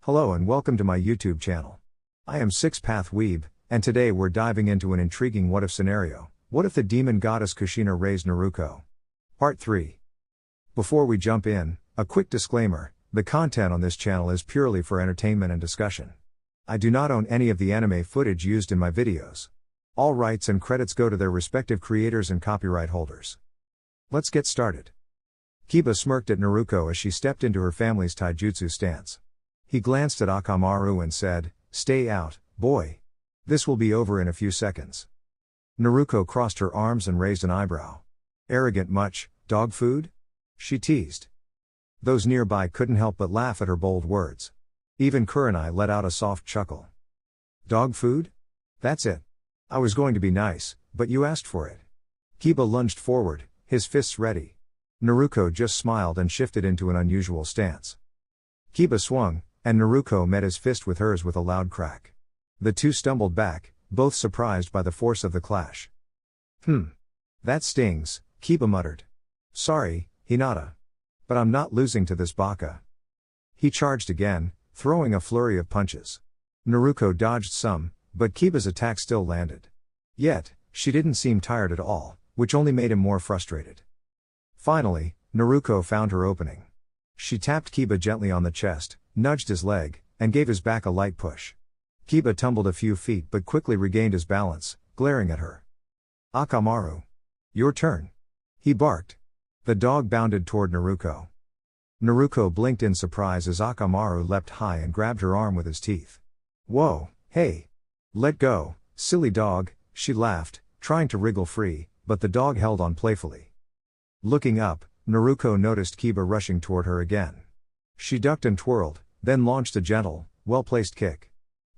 Hello and welcome to my YouTube channel. I am Six Path Weeb, and today we're diving into an intriguing what-if scenario. What if the demon goddess Kushina raised Naruko? Part 3. Before we jump in, a quick disclaimer, the content on this channel is purely for entertainment and discussion. I do not own any of the anime footage used in my videos. All rights and credits go to their respective creators and copyright holders. Let's get started. Kiba smirked at Naruko as she stepped into her family's taijutsu stance. He glanced at Akamaru and said, "Stay out, boy. This will be over in a few seconds." Naruko crossed her arms and raised an eyebrow. "Arrogant much, dog food?" she teased. Those nearby couldn't help but laugh at her bold words. Even Kurenai let out a soft chuckle. "Dog food? That's it. I was going to be nice, but you asked for it." Kiba lunged forward, his fists ready. Naruko just smiled and shifted into an unusual stance. Kiba swung, and Naruko met his fist with hers with a loud crack. The two stumbled back, both surprised by the force of the clash. That stings," Kiba muttered. "Sorry, Hinata. But I'm not losing to this baka." He charged again, throwing a flurry of punches. Naruko dodged some, but Kiba's attack still landed. Yet, she didn't seem tired at all, which only made him more frustrated. Finally, Naruko found her opening. She tapped Kiba gently on the chest, nudged his leg, and gave his back a light push. Kiba tumbled a few feet but quickly regained his balance, glaring at her. "Akamaru. Your turn." he barked. The dog bounded toward Naruko. Naruko blinked in surprise as Akamaru leapt high and grabbed her arm with his teeth. "Whoa, hey! Let go, silly dog," she laughed, trying to wriggle free, but the dog held on playfully. Looking up, Naruko noticed Kiba rushing toward her again. She ducked and twirled, then launched a gentle, well-placed kick.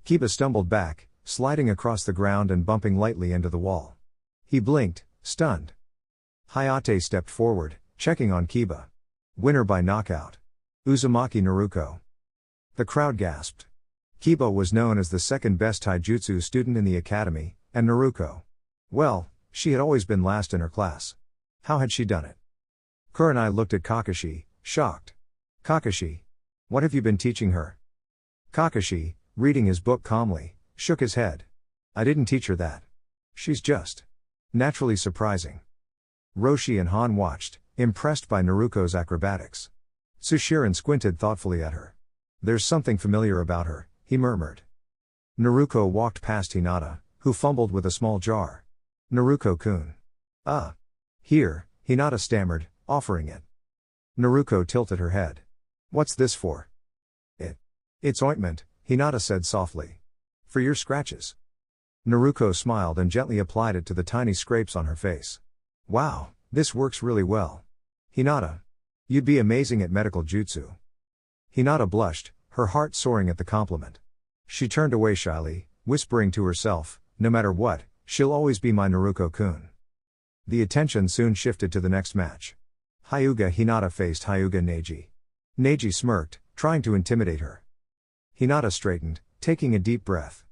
Kiba stumbled back, sliding across the ground and bumping lightly into the wall. He blinked, stunned. Hayate stepped forward, checking on Kiba. "Winner by knockout. Uzumaki Naruko." The crowd gasped. Kiba was known as the second-best taijutsu student in the academy, and Naruko, well, she had always been last in her class. How had she done it? Kurenai looked at Kakashi, shocked. "Kakashi. What have you been teaching her?" Kakashi, reading his book calmly, shook his head. "I didn't teach her that. She's just naturally surprising." Roshi and Han watched, impressed by Naruko's acrobatics. Sushirin squinted thoughtfully at her. "There's something familiar about her," he murmured. Naruko walked past Hinata, who fumbled with a small jar. "Naruko-kun. Here," Hinata stammered, offering it. Naruko tilted her head. "What's this for?" It's ointment," Hinata said softly. "For your scratches." Naruko smiled and gently applied it to the tiny scrapes on her face. "Wow, this works really well. Hinata. You'd be amazing at medical jutsu." Hinata blushed, her heart soaring at the compliment. She turned away shyly, whispering to herself, "No matter what, she'll always be my Naruko-kun." The attention soon shifted to the next match. Hyuga Hinata faced Hyuga Neji. Neji smirked, trying to intimidate her. Hinata straightened, taking a deep breath.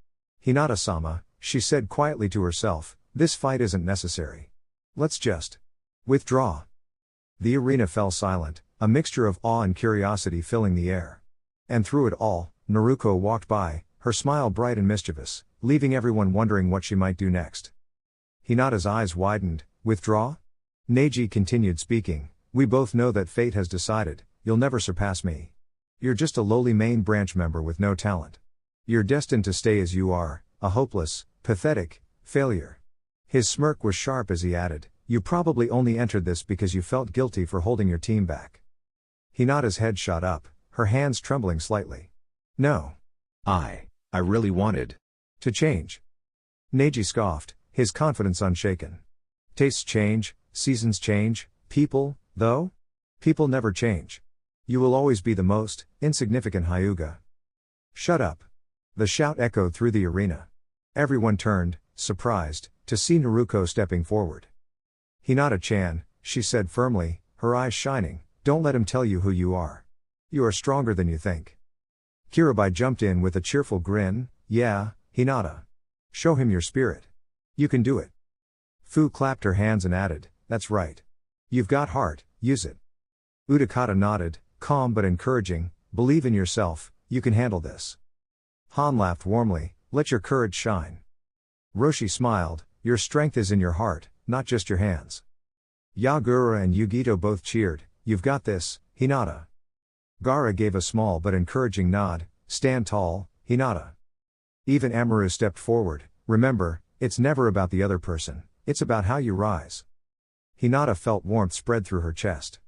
"Hinata-sama," she said quietly to herself, "this fight isn't necessary. Let's just withdraw." The arena fell silent, a mixture of awe and curiosity filling the air. And through it all, Naruko walked by, her smile bright and mischievous, leaving everyone wondering what she might do next. Hinata's eyes widened. "Withdraw?" Neji continued speaking, "We both know that fate has decided, you'll never surpass me. You're just a lowly main branch member with no talent. You're destined to stay as you are, a hopeless, pathetic failure." His smirk was sharp as he added, "You probably only entered this because you felt guilty for holding your team back." Hinata's head shot up, her hands trembling slightly. "No. I really wanted to change." Neji scoffed, his confidence unshaken. "Tastes change, seasons change, people, though? People never change. You will always be the most insignificant Hyuga." "Shut up." The shout echoed through the arena. Everyone turned, surprised, to see Naruko stepping forward. "Hinata-chan," she said firmly, her eyes shining, "don't let him tell you who you are. You are stronger than you think." Kirabai jumped in with a cheerful grin, "Yeah, Hinata. Show him your spirit. You can do it." Fu clapped her hands and added, "That's right. You've got heart, use it." Udakata nodded, calm but encouraging, "Believe in yourself, you can handle this. Han laughed warmly, let your courage shine. Roshi smiled, your strength is in your heart, not just your hands. Yagura and Yugito both cheered, you've got this, Hinata. Gaara gave a small but encouraging nod, stand tall, Hinata. Even Amaru stepped forward, remember, it's never about the other person, it's about how you rise. Hinata felt warmth spread through her chest.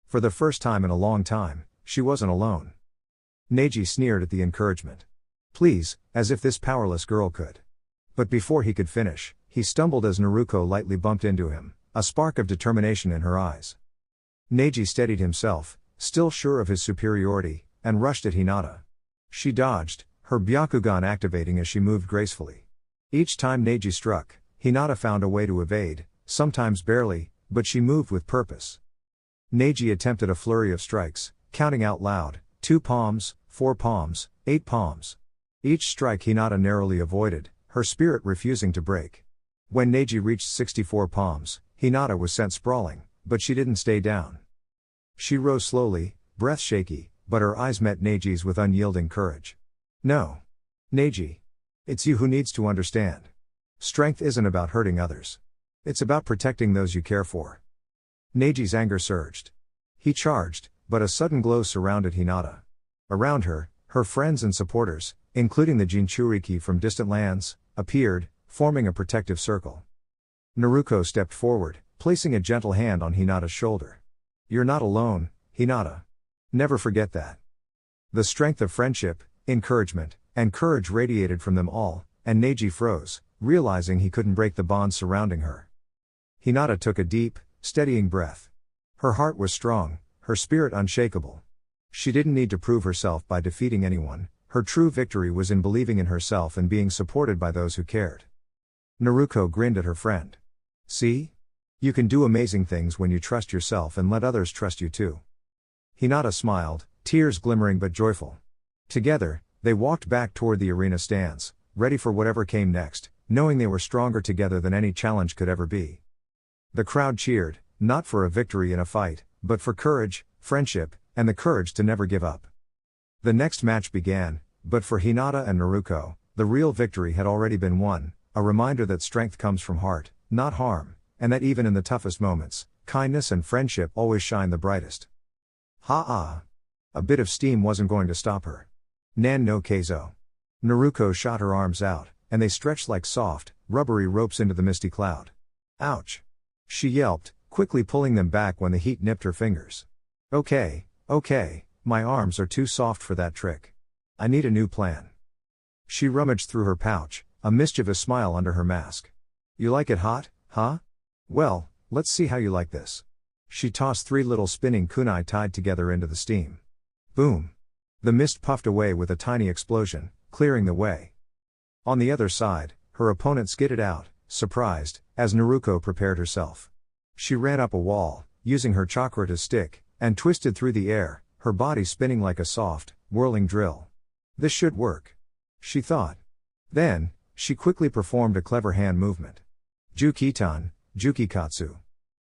For the first time in a long time, she wasn't alone. Neji sneered at the encouragement. Please, as if this powerless girl could. But before he could finish, he stumbled as Naruko lightly bumped into him, a spark of determination in her eyes. Neji steadied himself, still sure of his superiority, and rushed at Hinata. She dodged, her Byakugan activating as she moved gracefully. Each time Neji struck, Hinata found a way to evade, sometimes barely, but she moved with purpose. Neji attempted a flurry of strikes, counting out loud, 2 palms, 4 palms, 8 palms. Each strike Hinata narrowly avoided, her spirit refusing to break. When Neji reached 64 palms, Hinata was sent sprawling, but she didn't stay down. She rose slowly, breath shaky, but her eyes met Neji's with unyielding courage. No. Neji. It's you who needs to understand. Strength isn't about hurting others. It's about protecting those you care for. Neji's anger surged. He charged, but a sudden glow surrounded Hinata. Around her, her friends and supporters, including the Jinchuriki from distant lands, appeared, forming a protective circle. Naruko stepped forward, placing a gentle hand on Hinata's shoulder. You're not alone, Hinata. Never forget that. The strength of friendship, encouragement, and courage radiated from them all, and Neji froze, realizing he couldn't break the bonds surrounding her. Hinata took a deep, steadying breath. Her heart was strong, her spirit unshakable. She didn't need to prove herself by defeating anyone, her true victory was in believing in herself and being supported by those who cared. Naruko grinned at her friend. See? You can do amazing things when you trust yourself and let others trust you too. Hinata smiled, tears glimmering but joyful. Together, they walked back toward the arena stands, ready for whatever came next, knowing they were stronger together than any challenge could ever be. The crowd cheered, not for a victory in a fight, but for courage, friendship, and the courage to never give up. The next match began, but for Hinata and Naruko, the real victory had already been won, a reminder that strength comes from heart, not harm, and that even in the toughest moments, kindness and friendship always shine the brightest. Ha-ah! A bit of steam wasn't going to stop her. Nan no Keizo. Naruko shot her arms out, and they stretched like soft, rubbery ropes into the misty cloud. Ouch! She yelped, quickly pulling them back when the heat nipped her fingers. Okay, my arms are too soft for that trick. I need a new plan. She rummaged through her pouch, a mischievous smile under her mask. You like it hot, huh? Well, let's see how you like this. She tossed 3 little spinning kunai tied together into the steam. Boom! The mist puffed away with a tiny explosion, clearing the way. On the other side, her opponent skidded out, surprised, as Naruko prepared herself. She ran up a wall, using her chakra to stick, and twisted through the air, her body spinning like a soft, whirling drill. This should work, she thought. Then, she quickly performed a clever hand movement. Jukitan, Jukikatsu.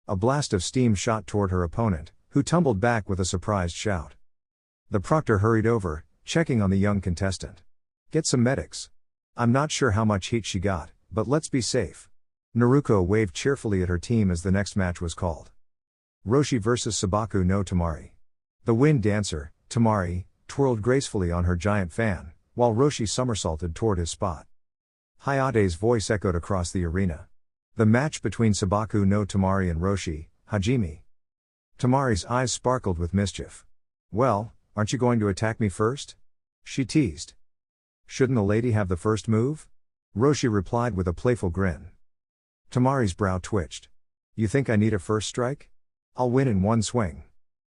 A blast of steam shot toward her opponent, who tumbled back with a surprised shout. The proctor hurried over, checking on the young contestant. Get some medics. I'm not sure how much heat she got, but let's be safe. Naruko waved cheerfully at her team as the next match was called. Roshi vs Sabaku no Tamari. The wind dancer, Tamari, twirled gracefully on her giant fan, while Roshi somersaulted toward his spot. Hayate's voice echoed across the arena. The match between Sabaku no Tamari and Roshi, Hajime. Tamari's eyes sparkled with mischief. Well, aren't you going to attack me first? She teased. Shouldn't the lady have the first move? Roshi replied with a playful grin. Tamari's brow twitched. You think I need a first strike? I'll win in one swing.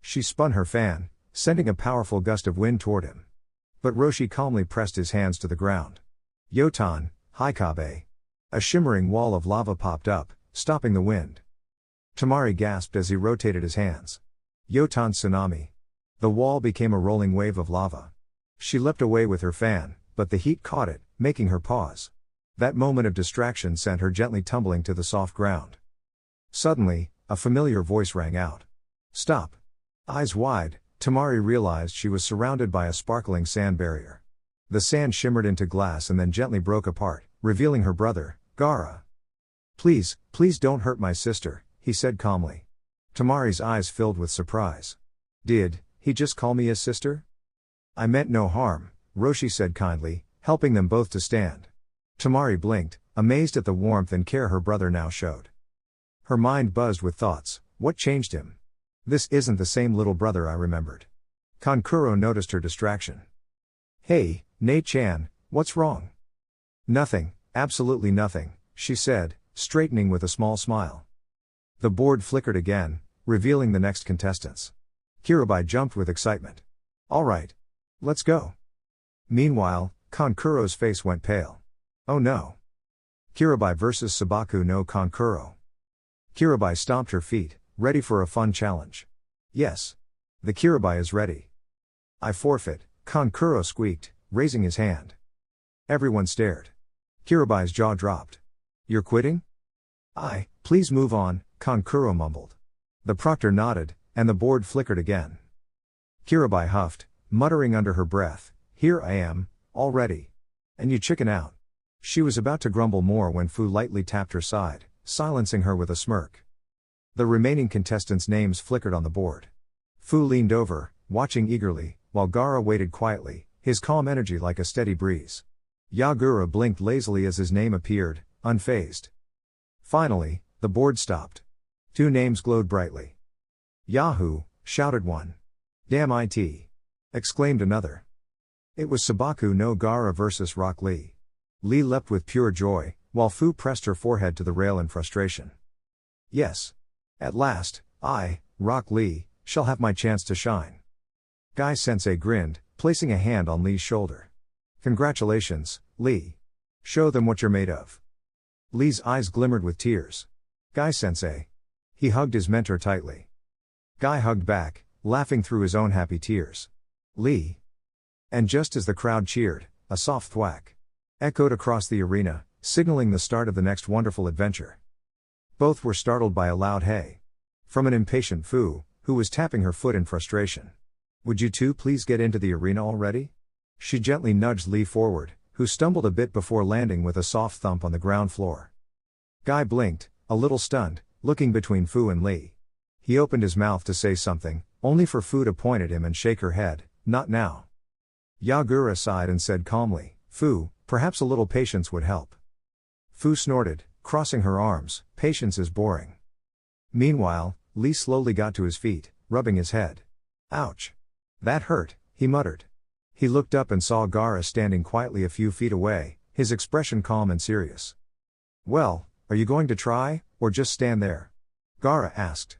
She spun her fan, sending a powerful gust of wind toward him. But Roshi calmly pressed his hands to the ground. Yotan, Haikabe. A shimmering wall of lava popped up, stopping the wind. Tamari gasped as he rotated his hands. Yotan tsunami. The wall became a rolling wave of lava. She leapt away with her fan, but the heat caught it, making her pause. That moment of distraction sent her gently tumbling to the soft ground. Suddenly, a familiar voice rang out. Stop! Eyes wide, Tamari realized she was surrounded by a sparkling sand barrier. The sand shimmered into glass and then gently broke apart, revealing her brother, Gaara. Please, please don't hurt my sister, he said calmly. Tamari's eyes filled with surprise. Did he just call me his sister? I meant no harm, Roshi said kindly, helping them both to stand. Tamari blinked, amazed at the warmth and care her brother now showed. Her mind buzzed with thoughts. What changed him? This isn't the same little brother I remembered. Kankuro noticed her distraction. Hey, Nei-chan, what's wrong? Nothing, absolutely nothing, she said, straightening with a small smile. The board flickered again, revealing the next contestants. Kirabai jumped with excitement. All right. Let's go. Meanwhile, Kankuro's face went pale. Oh no. Kirabai versus Sabaku no Kankuro. Kirabai stomped her feet, ready for a fun challenge. Yes. The Kirabai is ready. I forfeit, Kankuro squeaked, raising his hand. Everyone stared. Kirabai's jaw dropped. You're quitting? Please move on, Kankuro mumbled. The proctor nodded, and the board flickered again. Kirabai huffed, muttering under her breath, here I am, already. And you chicken out. She was about to grumble more when Fu lightly tapped her side, silencing her with a smirk. The remaining contestants' names flickered on the board. Fu leaned over, watching eagerly, while Gaara waited quietly, his calm energy like a steady breeze. Yagura blinked lazily as his name appeared, unfazed. Finally, the board stopped. 2 names glowed brightly. Yahoo! Shouted one. Damn it! Exclaimed another. It was Sabaku no Gaara versus Rock Lee. Lee leapt with pure joy, while Fu pressed her forehead to the rail in frustration. Yes. At last, I, Rock Lee, shall have my chance to shine. Guy-sensei grinned, placing a hand on Lee's shoulder. Congratulations, Lee. Show them what you're made of. Lee's eyes glimmered with tears. Guy-sensei. He hugged his mentor tightly. Guy hugged back, laughing through his own happy tears. Lee. And just as the crowd cheered, a soft thwack echoed across the arena, signaling the start of the next wonderful adventure. Both were startled by a loud hey. From an impatient Fu, who was tapping her foot in frustration. Would you two please get into the arena already? She gently nudged Lee forward, who stumbled a bit before landing with a soft thump on the ground floor. Guy blinked, a little stunned, looking between Fu and Lee. He opened his mouth to say something, only for Fu to point at him and shake her head, not now. Yagura sighed and said calmly, Fu, perhaps a little patience would help. Fu snorted, crossing her arms, patience is boring. Meanwhile, Lee slowly got to his feet, rubbing his head. Ouch. That hurt, he muttered. He looked up and saw Gaara standing quietly a few feet away, his expression calm and serious. Well, are you going to try, or just stand there? Gaara asked.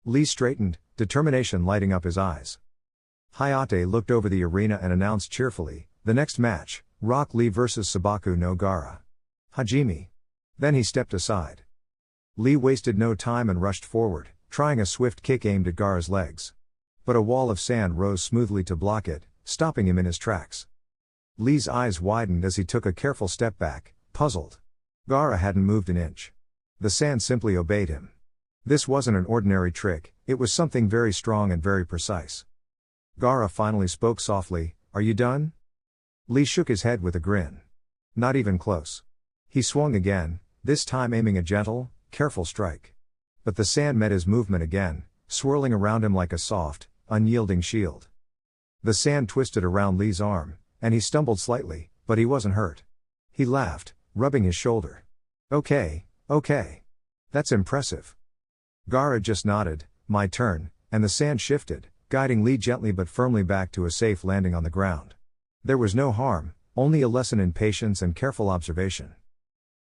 Lee straightened, determination lighting up his eyes. Hayate looked over the arena and announced cheerfully, the next match, Rock Lee vs Sabaku no Gaara. Hajime. Then he stepped aside. Lee wasted no time and rushed forward, trying a swift kick aimed at Gaara's legs. But a wall of sand rose smoothly to block it, stopping him in his tracks. Lee's eyes widened as he took a careful step back, puzzled. Gaara hadn't moved an inch. The sand simply obeyed him. This wasn't an ordinary trick, it was something very strong and very precise. Gaara finally spoke softly, are you done? Lee shook his head with a grin. Not even close. He swung again, this time aiming a gentle, careful strike. But the sand met his movement again, swirling around him like a soft, unyielding shield. The sand twisted around Lee's arm, and he stumbled slightly, but he wasn't hurt. He laughed, rubbing his shoulder. Okay. That's impressive. Gaara just nodded, my turn, and the sand shifted, guiding Lee gently but firmly back to a safe landing on the ground. There was no harm, only a lesson in patience and careful observation.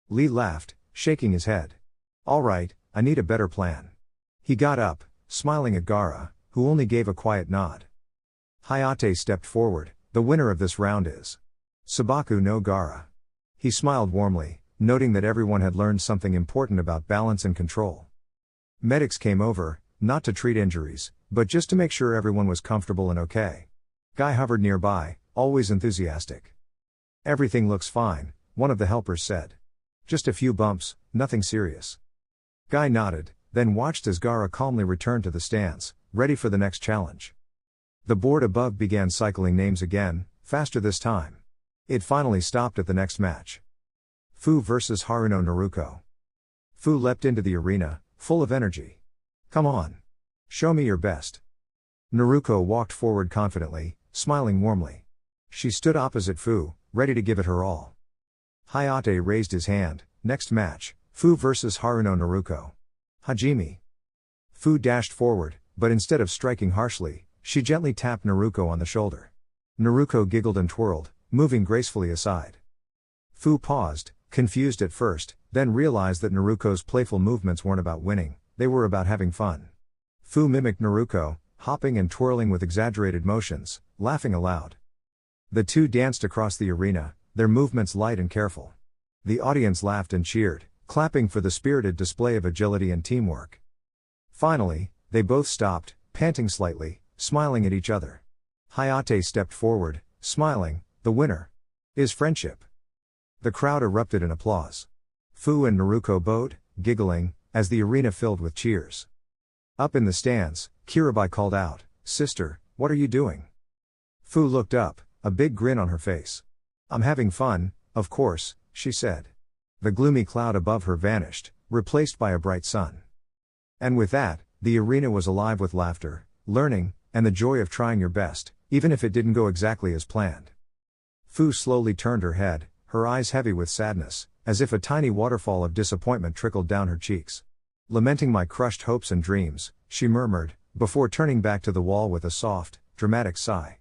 Lee laughed, shaking his head. All right, I need a better plan. He got up, smiling at Gaara, who only gave a quiet nod. Hayate stepped forward, the winner of this round is Sabaku no Gaara. He smiled warmly, noting that everyone had learned something important about balance and control. Medics came over, not to treat injuries, but just to make sure everyone was comfortable and okay. Guy hovered nearby, always enthusiastic. Everything looks fine, one of the helpers said. Just a few bumps, nothing serious. Guy nodded, then watched as Gaara calmly returned to the stands, ready for the next challenge. The board above began cycling names again, faster this time. It finally stopped at the next match. Fu vs Haruno Naruko. Fu leapt into the arena, full of energy. Come on. Show me your best. Naruko walked forward confidently, smiling warmly. She stood opposite Fu, ready to give it her all. Hayate raised his hand. Next match, Fu vs Haruno Naruko. Hajime. Fu dashed forward, but instead of striking harshly, she gently tapped Naruko on the shoulder. Naruko giggled and twirled, moving gracefully aside. Fu paused, confused at first, then realized that Naruko's playful movements weren't about winning, they were about having fun. Fu mimicked Naruko, hopping and twirling with exaggerated motions, laughing aloud. The two danced across the arena, their movements light and careful. The audience laughed and cheered, clapping for the spirited display of agility and teamwork. Finally, they both stopped, panting slightly, smiling at each other. Hayate stepped forward, smiling. The winner is friendship. The crowd erupted in applause. Fu and Naruko bowed, giggling, as the arena filled with cheers. Up in the stands, Kirabai called out, "Sister, what are you doing?" Fu looked up, a big grin on her face. "I'm having fun, of course," she said. The gloomy cloud above her vanished, replaced by a bright sun. And with that, the arena was alive with laughter, learning, and the joy of trying your best, even if it didn't go exactly as planned. Fu slowly turned her head, her eyes heavy with sadness, as if a tiny waterfall of disappointment trickled down her cheeks. "Lamenting my crushed hopes and dreams," she murmured, before turning back to the wall with a soft, dramatic sigh.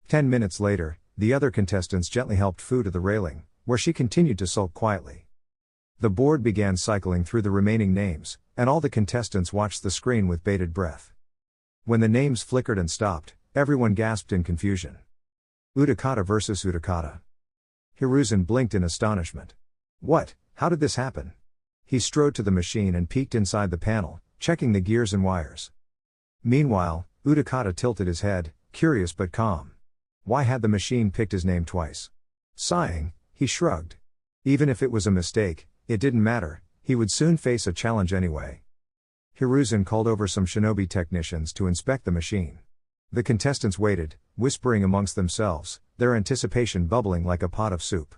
10 minutes later, the other contestants gently helped Fu to the railing, where she continued to sulk quietly. The board began cycling through the remaining names, and all the contestants watched the screen with bated breath. When the names flickered and stopped, everyone gasped in confusion. Utakata vs Utakata. Hiruzen blinked in astonishment. What? How did this happen? He strode to the machine and peeked inside the panel, checking the gears and wires. Meanwhile, Utakata tilted his head, curious but calm. Why had the machine picked his name twice? Sighing, he shrugged. Even if it was a mistake, it didn't matter, he would soon face a challenge anyway. Hiruzen called over some shinobi technicians to inspect the machine. The contestants waited, whispering amongst themselves, their anticipation bubbling like a pot of soup.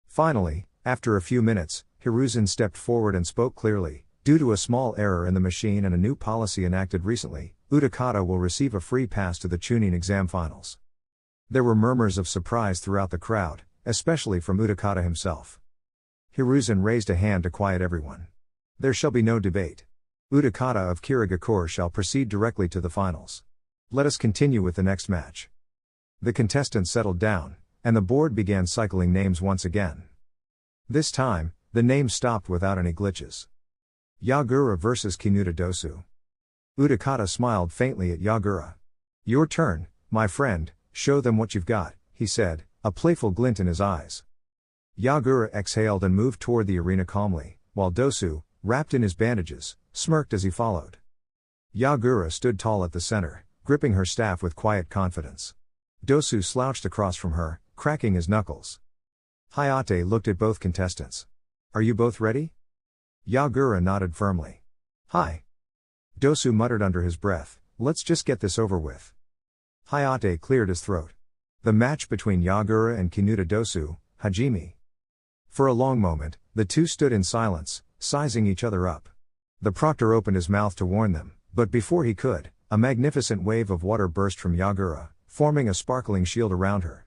Finally, after a few minutes, Hiruzen stepped forward and spoke clearly. Due to a small error in the machine and a new policy enacted recently, Utakata will receive a free pass to the Chunin exam finals. There were murmurs of surprise throughout the crowd, especially from Utakata himself. Hiruzen raised a hand to quiet everyone. There shall be no debate. Utakata of Kirigakure shall proceed directly to the finals. Let us continue with the next match. The contestants settled down, and the board began cycling names once again. This time, the names stopped without any glitches. Yagura vs Kinuta Dosu. Utakata smiled faintly at Yagura. "Your turn, my friend, show them what you've got," he said, a playful glint in his eyes. Yagura exhaled and moved toward the arena calmly, while Dosu, wrapped in his bandages, smirked as he followed. Yagura stood tall at the center, gripping her staff with quiet confidence. Dosu slouched across from her, cracking his knuckles. Hayate looked at both contestants. "Are you both ready?" Yagura nodded firmly. "Hi." Dosu muttered under his breath, "Let's just get this over with." Hayate cleared his throat. The match between Yagura and Kinuta Dosu, Hajime. For a long moment, the two stood in silence, sizing each other up. The proctor opened his mouth to warn them, but before he could, a magnificent wave of water burst from Yagura, forming a sparkling shield around her.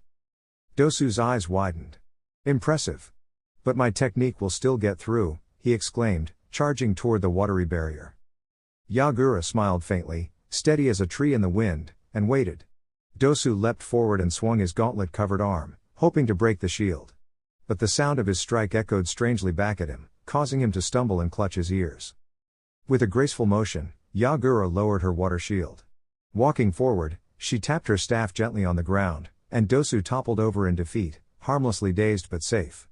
Dosu's eyes widened. "Impressive. But my technique will still get through," he exclaimed, charging toward the watery barrier. Yagura smiled faintly, steady as a tree in the wind, and waited. Dosu leapt forward and swung his gauntlet-covered arm, hoping to break the shield. But the sound of his strike echoed strangely back at him, causing him to stumble and clutch his ears. With a graceful motion, Yagura lowered her water shield. Walking forward, she tapped her staff gently on the ground, and Dosu toppled over in defeat, harmlessly dazed but safe.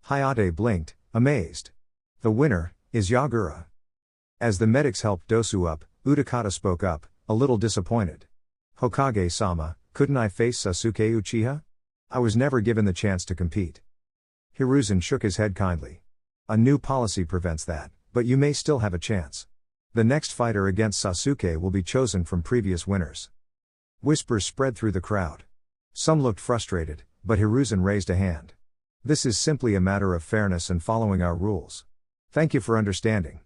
Hayate blinked, amazed. The winner is Yagura. As the medics helped Dosu up, Utakata spoke up, a little disappointed. "Hokage-sama, couldn't I face Sasuke Uchiha? I was never given the chance to compete." Hiruzen shook his head kindly. "A new policy prevents that, but you may still have a chance. The next fighter against Sasuke will be chosen from previous winners." Whispers spread through the crowd. Some looked frustrated, but Hiruzen raised a hand. This is simply a matter of fairness and following our rules. Thank you for understanding.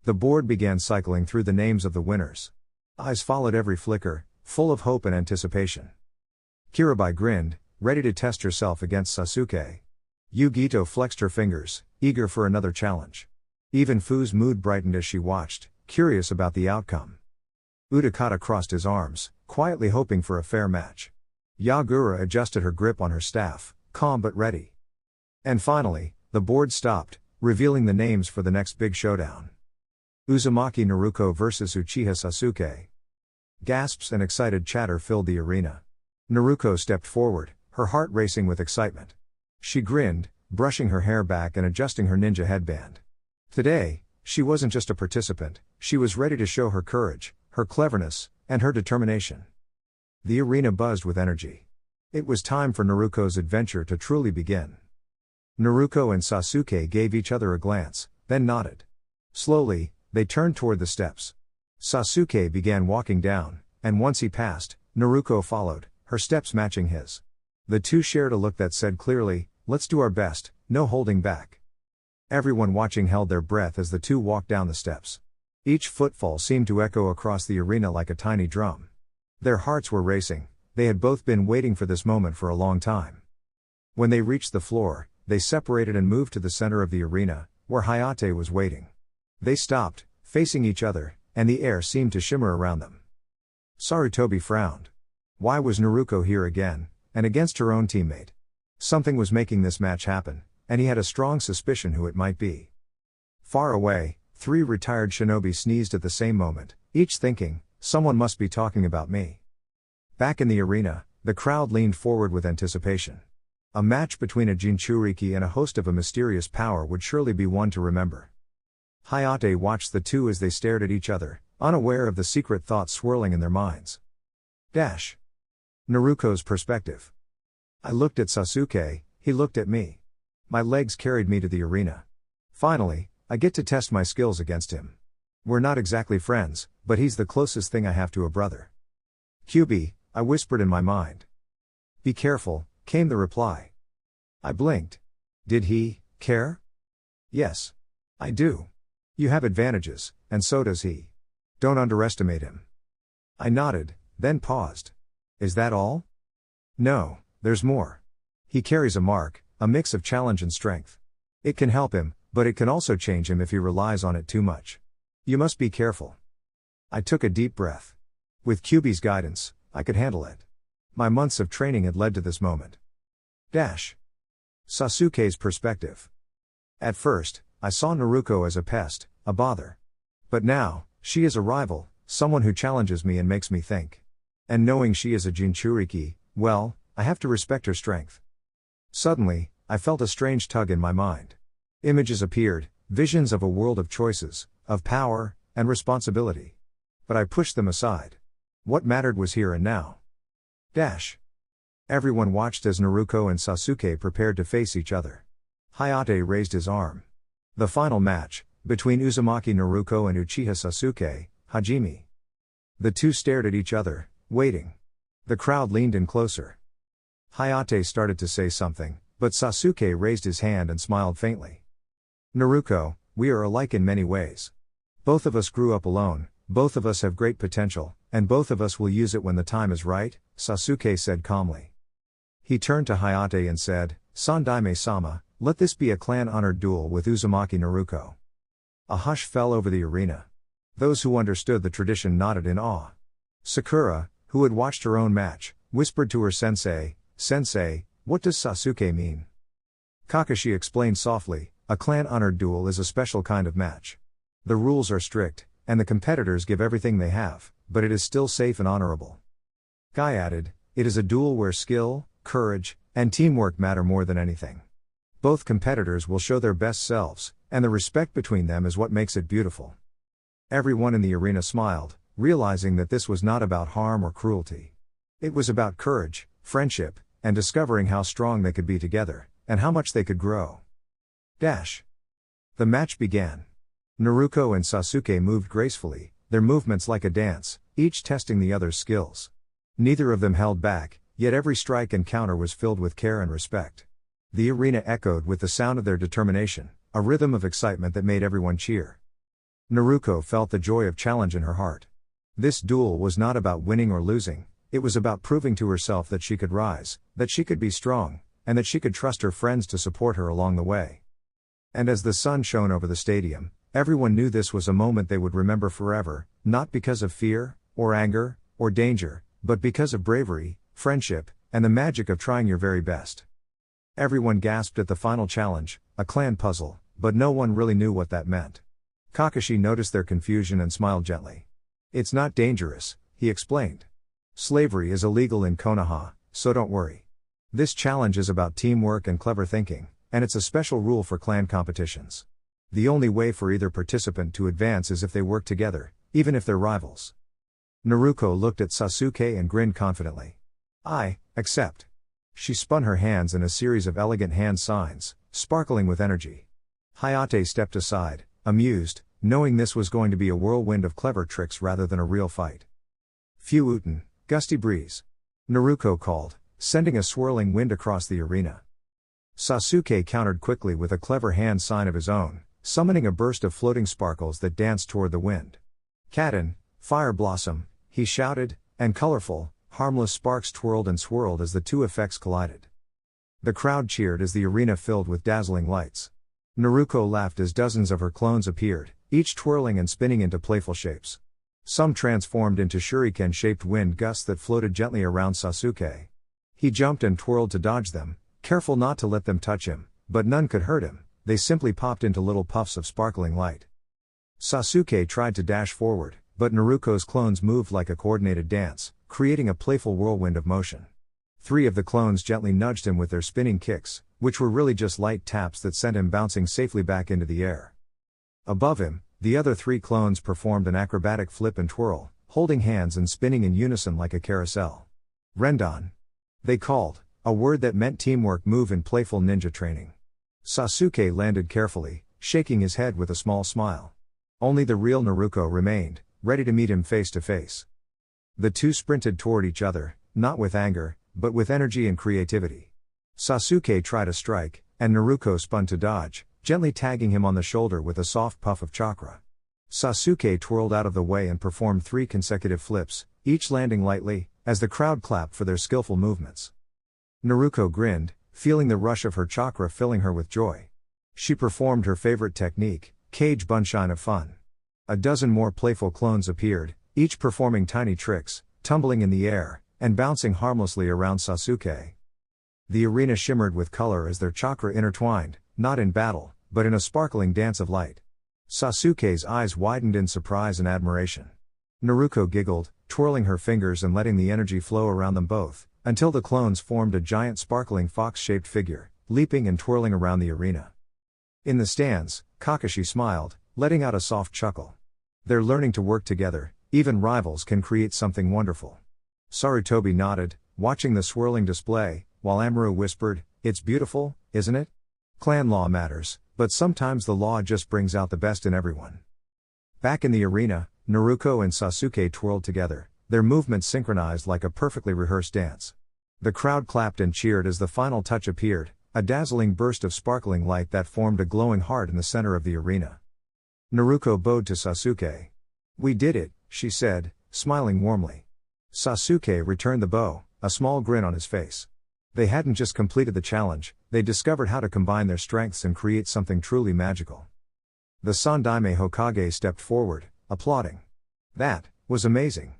The board began cycling through the names of the winners. Eyes followed every flicker, full of hope and anticipation. Kirabai grinned, ready to test herself against Sasuke. Yugito flexed her fingers, eager for another challenge. Even Fu's mood brightened as she watched, curious about the outcome. Utakata crossed his arms, quietly hoping for a fair match. Yagura adjusted her grip on her staff, calm but ready. And finally, the board stopped, revealing the names for the next big showdown. Uzumaki Naruko vs Uchiha Sasuke. Gasps and excited chatter filled the arena. Naruko stepped forward, her heart racing with excitement. She grinned, brushing her hair back and adjusting her ninja headband. Today, she wasn't just a participant, she was ready to show her courage, her cleverness, and her determination. The arena buzzed with energy. It was time for Naruko's adventure to truly begin. Naruko and Sasuke gave each other a glance, then nodded. Slowly, they turned toward the steps. Sasuke began walking down, and once he passed, Naruko followed, her steps matching his. The two shared a look that said clearly, "Let's do our best, no holding back." Everyone watching held their breath as the two walked down the steps. Each footfall seemed to echo across the arena like a tiny drum. Their hearts were racing, they had both been waiting for this moment for a long time. When they reached the floor, they separated and moved to the center of the arena, where Hayate was waiting. They stopped, facing each other, and the air seemed to shimmer around them. Sarutobi frowned. Why was Naruko here again, and against her own teammate? Something was making this match happen, and he had a strong suspicion who it might be. Far away, 3 retired shinobi sneezed at the same moment, each thinking, someone must be talking about me. Back in the arena, the crowd leaned forward with anticipation. A match between a Jinchuriki and a host of a mysterious power would surely be one to remember. Hayate watched the two as they stared at each other, unaware of the secret thoughts swirling in their minds. Naruko's perspective. I looked at Sasuke, he looked at me. My legs carried me to the arena. Finally, I get to test my skills against him. We're not exactly friends, but he's the closest thing I have to a brother. Kyubi, I whispered in my mind. Be careful, came the reply. I blinked. Did he care? Yes. I do. You have advantages, and so does he. Don't underestimate him. I nodded, then paused. Is that all? No, there's more. He carries a mark, a mix of challenge and strength. It can help him, but it can also change him if he relies on it too much. You must be careful. I took a deep breath. With Kyubi's guidance, I could handle it. My months of training had led to this moment. Sasuke's perspective. At first, I saw Naruko as a pest, a bother. But now, she is a rival, someone who challenges me and makes me think. And knowing she is a Jinchuriki, well, I have to respect her strength. Suddenly, I felt a strange tug in my mind. Images appeared, visions of a world of choices, of power, and responsibility. But I pushed them aside. What mattered was here and now. Everyone watched as Naruko and Sasuke prepared to face each other. Hayate raised his arm. The final match, between Uzumaki Naruko and Uchiha Sasuke, Hajime. The two stared at each other, waiting. The crowd leaned in closer. Hayate started to say something, but Sasuke raised his hand and smiled faintly. Naruko, we are alike in many ways. Both of us grew up alone, both of us have great potential, and both of us will use it when the time is right, Sasuke said calmly. He turned to Hayate and said, Sandaime-sama, let this be a clan-honored duel with Uzumaki Naruko. A hush fell over the arena. Those who understood the tradition nodded in awe. Sakura, who had watched her own match, whispered to her sensei, Sensei, what does Sasuke mean? Kakashi explained softly, a clan-honored duel is a special kind of match. The rules are strict, and the competitors give everything they have, but it is still safe and honorable. Guy added, it is a duel where skill, courage, and teamwork matter more than anything. Both competitors will show their best selves, and the respect between them is what makes it beautiful. Everyone in the arena smiled, realizing that this was not about harm or cruelty. It was about courage, friendship, and discovering how strong they could be together, and how much they could grow. The match began. Naruko and Sasuke moved gracefully, their movements like a dance, each testing the other's skills. Neither of them held back, yet every strike and counter was filled with care and respect. The arena echoed with the sound of their determination, a rhythm of excitement that made everyone cheer. Naruko felt the joy of challenge in her heart. This duel was not about winning or losing, it was about proving to herself that she could rise, that she could be strong, and that she could trust her friends to support her along the way. And as the sun shone over the stadium, everyone knew this was a moment they would remember forever, not because of fear, or anger, or danger, but because of bravery, friendship, and the magic of trying your very best. Everyone gasped at the final challenge, a clan puzzle, but no one really knew what that meant. Kakashi noticed their confusion and smiled gently. "It's not dangerous," he explained. "Slavery is illegal in Konoha, so don't worry. This challenge is about teamwork and clever thinking, and it's a special rule for clan competitions. The only way for either participant to advance is if they work together, even if they're rivals." Naruko looked at Sasuke and grinned confidently. "I accept." She spun her hands in a series of elegant hand signs, sparkling with energy. Hayate stepped aside, amused, knowing this was going to be a whirlwind of clever tricks rather than a real fight. "Phew Uten, gusty breeze," Naruko called, sending a swirling wind across the arena. Sasuke countered quickly with a clever hand sign of his own, summoning a burst of floating sparkles that danced toward the wind. "Katen, fire blossom," he shouted, and colorful, harmless sparks twirled and swirled as the two effects collided. The crowd cheered as the arena filled with dazzling lights. Naruko laughed as dozens of her clones appeared, each twirling and spinning into playful shapes. Some transformed into shuriken-shaped wind gusts that floated gently around Sasuke. He jumped and twirled to dodge them, careful not to let them touch him, but none could hurt him, they simply popped into little puffs of sparkling light. Sasuke tried to dash forward, but Naruko's clones moved like a coordinated dance, creating a playful whirlwind of motion. 3 of the clones gently nudged him with their spinning kicks, which were really just light taps that sent him bouncing safely back into the air. Above him, the other 3 clones performed an acrobatic flip and twirl, holding hands and spinning in unison like a carousel. "Rendan," they called, a word that meant teamwork move in playful ninja training. Sasuke landed carefully, shaking his head with a small smile. Only the real Naruko remained, ready to meet him face to face. The two sprinted toward each other, not with anger, but with energy and creativity. Sasuke tried a strike, and Naruko spun to dodge, gently tagging him on the shoulder with a soft puff of chakra. Sasuke twirled out of the way and performed 3 consecutive flips, each landing lightly, as the crowd clapped for their skillful movements. Naruko grinned, feeling the rush of her chakra filling her with joy. She performed her favorite technique, Cage Bunshine of Fun. A dozen more playful clones appeared, each performing tiny tricks, tumbling in the air, and bouncing harmlessly around Sasuke. The arena shimmered with color as their chakra intertwined, not in battle, but in a sparkling dance of light. Sasuke's eyes widened in surprise and admiration. Naruko giggled, twirling her fingers and letting the energy flow around them both, until the clones formed a giant sparkling fox-shaped figure, leaping and twirling around the arena. In the stands, Kakashi smiled, letting out a soft chuckle. They're learning to work together, even rivals can create something wonderful. Sarutobi nodded, watching the swirling display, while Amuro whispered, "It's beautiful, isn't it? Clan law matters, but sometimes the law just brings out the best in everyone." Back in the arena, Naruko and Sasuke twirled together, their movements synchronized like a perfectly rehearsed dance. The crowd clapped and cheered as the final touch appeared, a dazzling burst of sparkling light that formed a glowing heart in the center of the arena. Naruko bowed to Sasuke. "We did it," she said, smiling warmly. Sasuke returned the bow, a small grin on his face. They hadn't just completed the challenge, they discovered how to combine their strengths and create something truly magical. The Sandaime Hokage stepped forward, applauding. "That was amazing.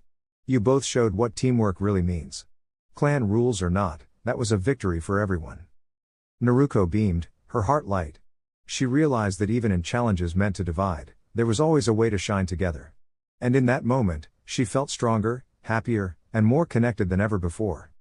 You both showed what teamwork really means. Clan rules or not, that was a victory for everyone." Naruko beamed, her heart light. She realized that even in challenges meant to divide, there was always a way to shine together. And in that moment, she felt stronger, happier, and more connected than ever before.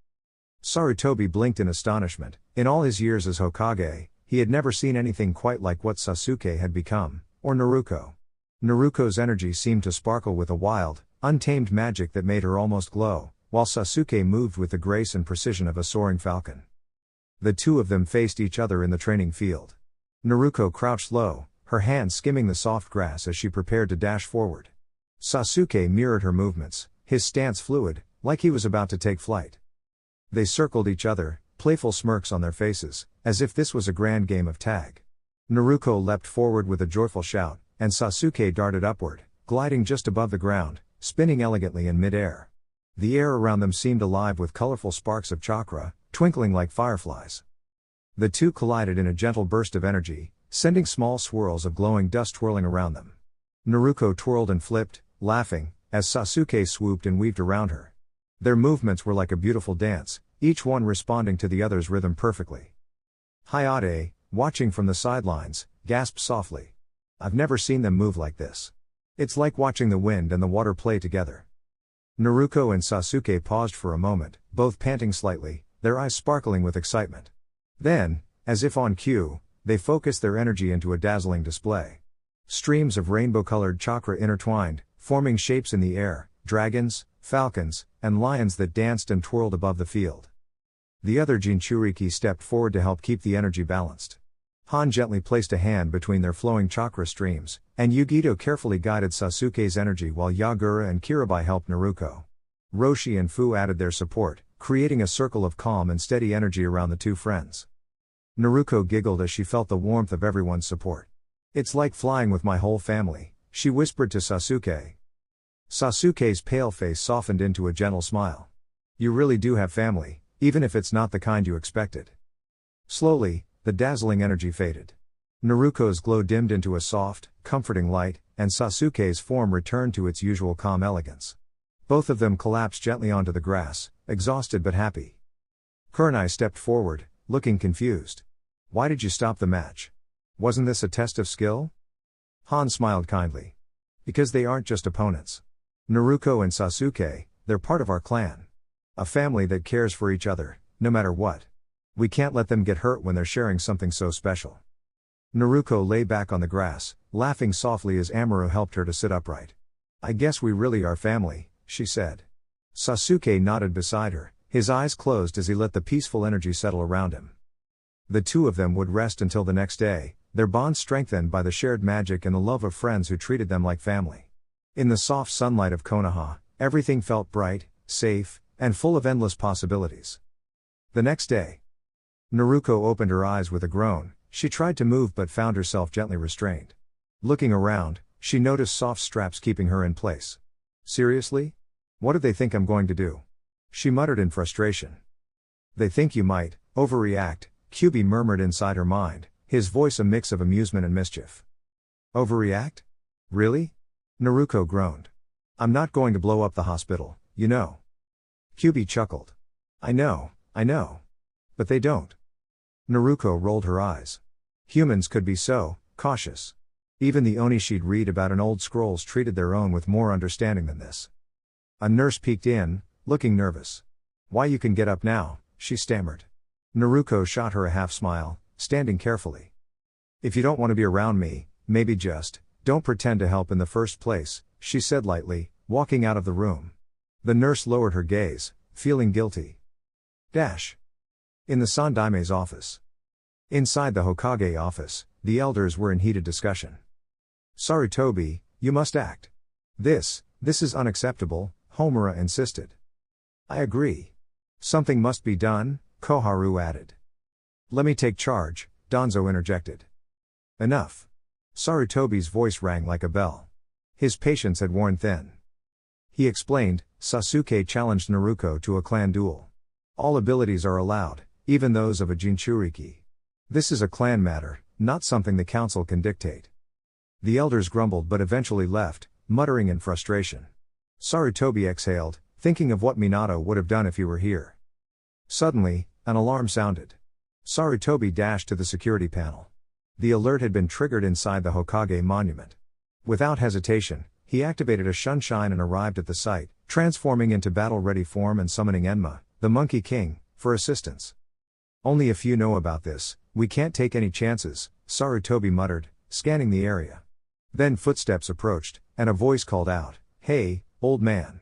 Sarutobi blinked in astonishment. In all his years as Hokage, he had never seen anything quite like what Sasuke had become, or Naruko. Naruko's energy seemed to sparkle with a wild, untamed magic that made her almost glow, while Sasuke moved with the grace and precision of a soaring falcon. The two of them faced each other in the training field. Naruko crouched low, her hands skimming the soft grass as she prepared to dash forward. Sasuke mirrored her movements, his stance fluid, like he was about to take flight. They circled each other, playful smirks on their faces, as if this was a grand game of tag. Naruko leapt forward with a joyful shout, and Sasuke darted upward, gliding just above the ground, spinning elegantly in mid-air. The air around them seemed alive with colorful sparks of chakra, twinkling like fireflies. The two collided in a gentle burst of energy, sending small swirls of glowing dust twirling around them. Naruko twirled and flipped, laughing, as Sasuke swooped and weaved around her. Their movements were like a beautiful dance, each one responding to the other's rhythm perfectly. Hayate, watching from the sidelines, gasped softly. I've never seen them move like this. It's like watching the wind and the water play together. Naruko and Sasuke paused for a moment, both panting slightly, their eyes sparkling with excitement. Then, as if on cue, they focused their energy into a dazzling display. Streams of rainbow-colored chakra intertwined, forming shapes in the air, dragons, falcons, and lions that danced and twirled above the field. The other Jinchuriki stepped forward to help keep the energy balanced. Han gently placed a hand between their flowing chakra streams, and Yugito carefully guided Sasuke's energy while Yagura and Kirabai helped Naruko. Roshi and Fu added their support, creating a circle of calm and steady energy around the two friends. Naruko giggled as she felt the warmth of everyone's support. It's like flying with my whole family, she whispered to Sasuke. Sasuke's pale face softened into a gentle smile. You really do have family, even if it's not the kind you expected. Slowly, the dazzling energy faded. Naruko's glow dimmed into a soft, comforting light, and Sasuke's form returned to its usual calm elegance. Both of them collapsed gently onto the grass, exhausted but happy. Kurenai stepped forward, looking confused. Why did you stop the match? Wasn't this a test of skill? Han smiled kindly. Because they aren't just opponents. Naruko and Sasuke, they're part of our clan. A family that cares for each other, no matter what. We can't let them get hurt when they're sharing something so special. Naruko lay back on the grass, laughing softly as Amuro helped her to sit upright. I guess we really are family, she said. Sasuke nodded beside her, his eyes closed as he let the peaceful energy settle around him. The two of them would rest until the next day, their bond strengthened by the shared magic and the love of friends who treated them like family. In the soft sunlight of Konoha, everything felt bright, safe, and full of endless possibilities. The next day, Naruko opened her eyes with a groan. She tried to move but found herself gently restrained. Looking around, she noticed soft straps keeping her in place. Seriously? What do they think I'm going to do? She muttered in frustration. They think you might overreact, Kyubi murmured inside her mind, his voice a mix of amusement and mischief. Overreact? Really? Naruko groaned. I'm not going to blow up the hospital, you know. Kyubi chuckled. I know. But they don't. Naruko rolled her eyes. Humans could be so cautious. Even the Oni she'd read about in old scrolls treated their own with more understanding than this. A nurse peeked in, looking nervous. Why, you can get up now, she stammered. Naruko shot her a half smile, standing carefully. If you don't want to be around me, maybe just don't pretend to help in the first place, she said lightly, walking out of the room. The nurse lowered her gaze, feeling guilty. In the Sandaime's office. Inside the Hokage office, the elders were in heated discussion. Sarutobi, you must act. This is unacceptable, Homura insisted. I agree. Something must be done, Koharu added. Let me take charge, Danzo interjected. Enough. Sarutobi's voice rang like a bell. His patience had worn thin. He explained, Sasuke challenged Naruko to a clan duel. All abilities are allowed, even those of a Jinchuriki. This is a clan matter, not something the council can dictate. The elders grumbled but eventually left, muttering in frustration. Sarutobi exhaled, thinking of what Minato would have done if he were here. Suddenly, an alarm sounded. Sarutobi dashed to the security panel. The alert had been triggered inside the Hokage monument. Without hesitation, he activated a Shunshine and arrived at the site, transforming into battle-ready form and summoning Enma, the Monkey King, for assistance. Only a few know about this, we can't take any chances, Sarutobi muttered, scanning the area. Then footsteps approached, and a voice called out, Hey, old man.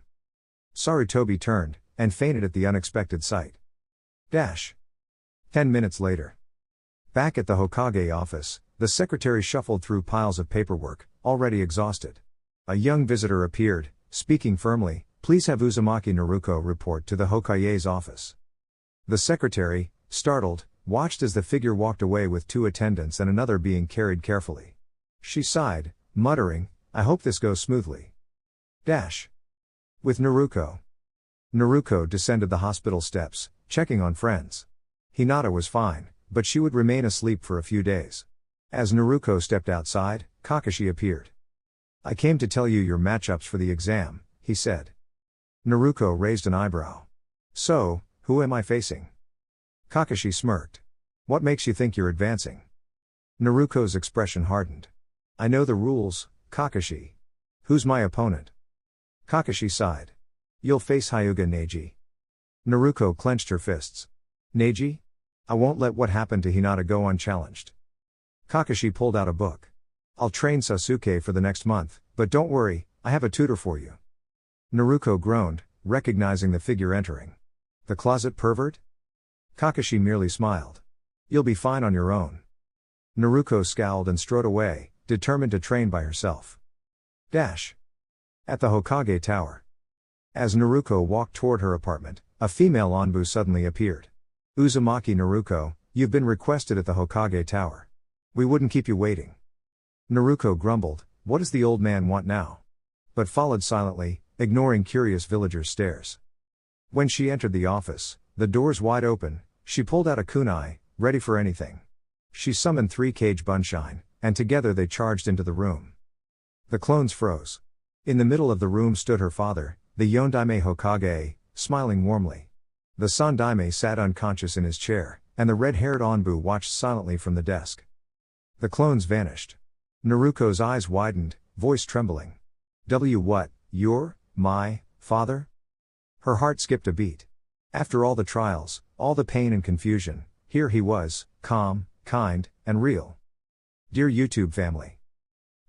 Sarutobi turned, and fainted at the unexpected sight. 10 minutes later. Back at the Hokage office, the secretary shuffled through piles of paperwork, already exhausted. A young visitor appeared, speaking firmly, Please have Uzumaki Naruko report to the Hokage's office. The secretary, startled, watched as the figure walked away with 2 attendants and another being carried carefully. She sighed, muttering, I hope this goes smoothly. With Naruko. Naruko descended the hospital steps, checking on friends. Hinata was fine, but she would remain asleep for a few days. As Naruko stepped outside, Kakashi appeared. I came to tell you your matchups for the exam, he said. Naruko raised an eyebrow. So, who am I facing? Kakashi smirked. What makes you think you're advancing? Naruko's expression hardened. I know the rules, Kakashi. Who's my opponent? Kakashi sighed. You'll face Hyuga Neji. Naruko clenched her fists. Neji? I won't let what happened to Hinata go unchallenged. Kakashi pulled out a book. I'll train Sasuke for the next month, but don't worry, I have a tutor for you. Naruko groaned, recognizing the figure entering. The closet pervert? Kakashi merely smiled. You'll be fine on your own. Naruko scowled and strode away, determined to train by herself. At the Hokage Tower. As Naruko walked toward her apartment, a female Anbu suddenly appeared. Uzumaki Naruko, you've been requested at the Hokage Tower. We wouldn't keep you waiting. Naruko grumbled, what does the old man want now? But followed silently, ignoring curious villagers' stares. When she entered the office, the doors wide open, she pulled out a kunai, ready for anything. She summoned 3 Kage Bunshine, and together they charged into the room. The clones froze. In the middle of the room stood her father, the Yondaime Hokage, smiling warmly. The Sandaime sat unconscious in his chair, and the red-haired Anbu watched silently from the desk. The clones vanished. Naruko's eyes widened, voice trembling. What, you're my father? Her heart skipped a beat. After all the trials, all the pain and confusion, here he was, calm, kind, and real. Dear YouTube family.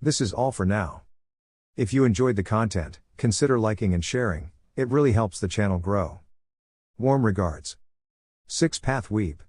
This is all for now. If you enjoyed the content, consider liking and sharing, it really helps the channel grow. Warm regards. 6 Path Weeb.